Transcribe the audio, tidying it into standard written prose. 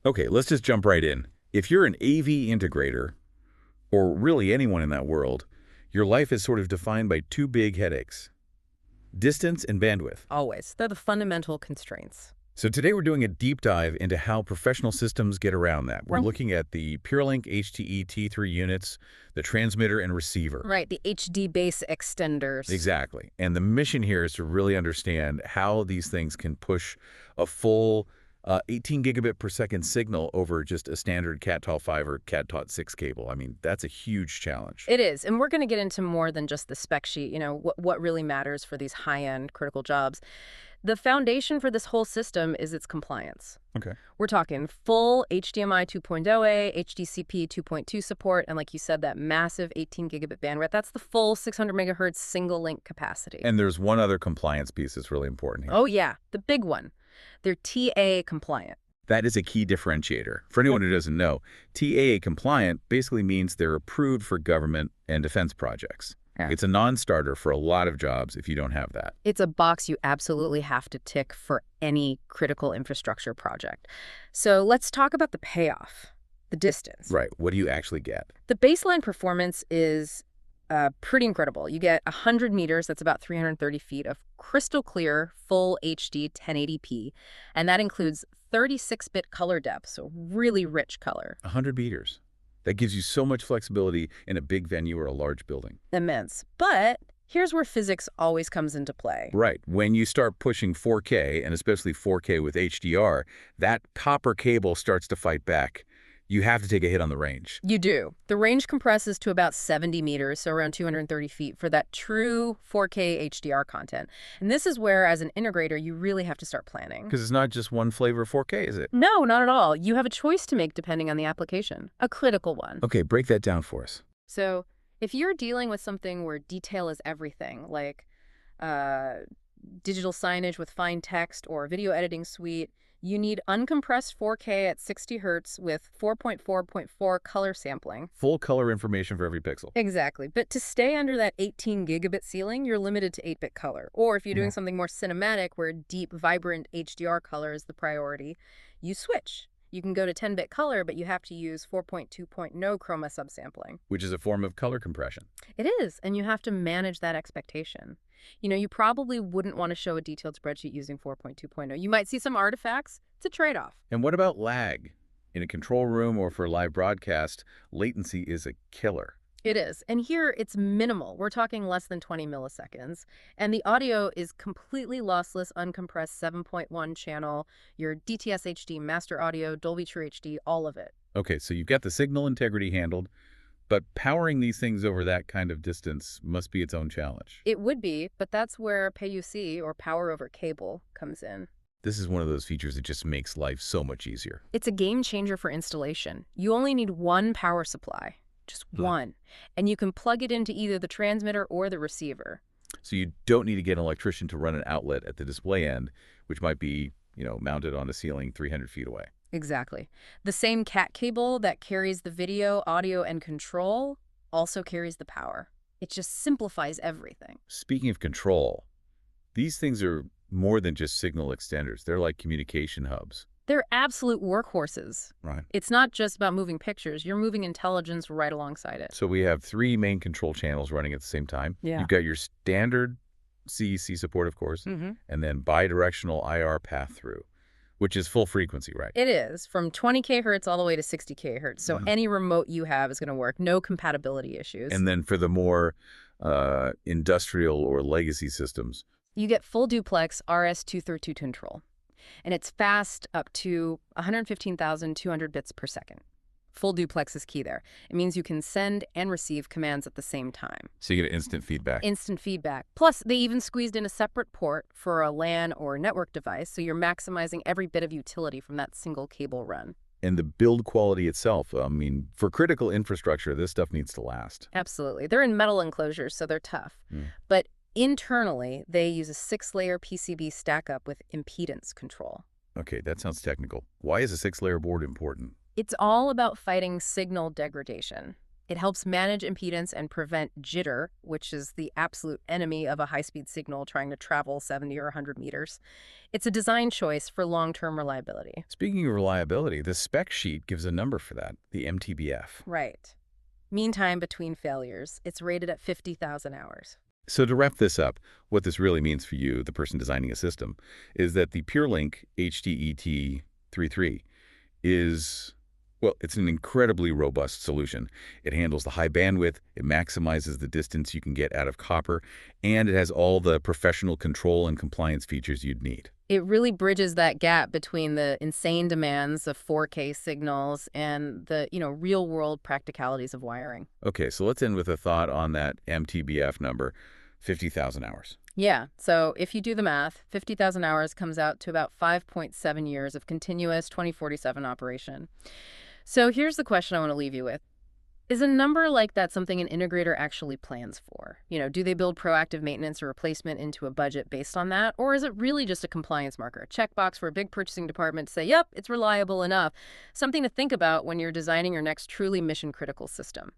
Okay, let's just jump right in. If you're an AV integrator, or really anyone in that world, your life is sort of defined by two big headaches: distance and bandwidth. Always. They're the fundamental constraints. So today we're doing a deep dive into how professional systems get around that. We're looking at the PureLink HTE-T III units, the transmitter and receiver. Right, the HDBaseT extenders. Exactly. And the mission here is to really understand how these things can push a full 18 gigabit per second signal over just a standard Cat-T5 or Cat-T6 cable. I mean, that's a huge challenge. It is, and we're going to get into more than just the spec sheet, what really matters for these high-end critical jobs. The foundation for this whole system is its compliance. Okay. We're talking full HDMI 2.0A, HDCP 2.2 support, and like you said, that massive 18 gigabit bandwidth. That's the full 600 megahertz single link capacity. And there's one other compliance piece that's really important here. Oh, yeah, the big one. They're TAA-compliant. That is a key differentiator. For anyone who doesn't know, TAA-compliant basically means they're approved for government and defense projects. Yeah. It's a non-starter for a lot of jobs if you don't have that. It's a box you absolutely have to tick for any critical infrastructure project. So let's talk about the payoff, the distance. Right. What do you actually get? The baseline performance is pretty incredible. You get 100 meters, that's about 330 feet, of crystal clear, full HD 1080p, and that includes 36-bit color depth, so really rich color. 100 meters. That gives you so much flexibility in a big venue or a large building. Immense. But here's where physics always comes into play. Right. When you start pushing 4K, and especially 4K with HDR, that copper cable starts to fight back. You have to take a hit on the range. You do. The range compresses to about 70 meters, so around 230 feet, for that true 4K HDR content. And this is where, as an integrator, you really have to start planning. Because it's not just one flavor of 4K, is it? No, not at all. You have a choice to make depending on the application. A critical one. Okay, break that down for us. So if you're dealing with something where detail is everything, like digital signage with fine text or video editing suite, you need uncompressed 4K at 60 hertz with 4.4.4 color sampling. Full color information for every pixel. Exactly. But to stay under that 18 gigabit ceiling, you're limited to 8-bit color. Or if you're doing something more cinematic where deep, vibrant HDR color is the priority, you switch. You can go to 10-bit color, but you have to use 4.2.0 chroma subsampling. Which is a form of color compression. It is, and you have to manage that expectation. You probably wouldn't want to show a detailed spreadsheet using 4.2.0. You might see some artifacts. It's a trade-off. And what about lag? In a control room or for live broadcast, latency is a killer. It is. And here it's minimal. We're talking less than 20 milliseconds. And the audio is completely lossless, uncompressed 7.1 channel, your DTS HD, master audio, Dolby True HD, all of it. Okay, so you've got the signal integrity handled, but powering these things over that kind of distance must be its own challenge. It would be, but that's where PUC, or power over cable, comes in. This is one of those features that just makes life so much easier. It's a game changer for installation. You only need one power supply. Just one. And you can plug it into either the transmitter or the receiver. So you don't need to get an electrician to run an outlet at the display end, which might be, mounted on a ceiling 300 feet away. Exactly. The same CAT cable that carries the video, audio, and control also carries the power. It just simplifies everything. Speaking of control, these things are more than just signal extenders. They're like communication hubs. They're absolute workhorses. Right. It's not just about moving pictures. You're moving intelligence right alongside it. So we have 3 main control channels running at the same time. Yeah. You've got your standard CEC support, of course, and then bidirectional IR path-through, which is full frequency, right? It is, from 20K hertz all the way to 60K hertz. So any remote you have is going to work. No compatibility issues. And then for the more industrial or legacy systems, you get full duplex RS-232 control. And it's fast up to 115,200 bits per second. Full duplex is key there. It means you can send and receive commands at the same time. So you get instant feedback. Instant feedback. Plus, they even squeezed in a separate port for a LAN or network device, so you're maximizing every bit of utility from that single cable run. And the build quality itself, for critical infrastructure, this stuff needs to last. Absolutely. They're in metal enclosures, so they're tough. But internally, they use a 6-layer PCB stack-up with impedance control. Okay, that sounds technical. Why is a 6-layer board important? It's all about fighting signal degradation. It helps manage impedance and prevent jitter, which is the absolute enemy of a high-speed signal trying to travel 70 or 100 meters. It's a design choice for long-term reliability. Speaking of reliability, the spec sheet gives a number for that, the MTBF. Right. Mean time between failures. It's rated at 50,000 hours. So to wrap this up, what this really means for you, the person designing a system, is that the PureLink HTE-T III is, well, it's an incredibly robust solution. It handles the high bandwidth, it maximizes the distance you can get out of copper, and it has all the professional control and compliance features you'd need. It really bridges that gap between the insane demands of 4K signals and the, real-world practicalities of wiring. Okay, so let's end with a thought on that MTBF number, 50,000 hours. Yeah, so if you do the math, 50,000 hours comes out to about 5.7 years of continuous 24/7 operation. So here's the question I want to leave you with. Is a number like that something an integrator actually plans for? Do they build proactive maintenance or replacement into a budget based on that? Or is it really just a compliance marker, a checkbox for a big purchasing department to say, yep, it's reliable enough? Something to think about when you're designing your next truly mission-critical system.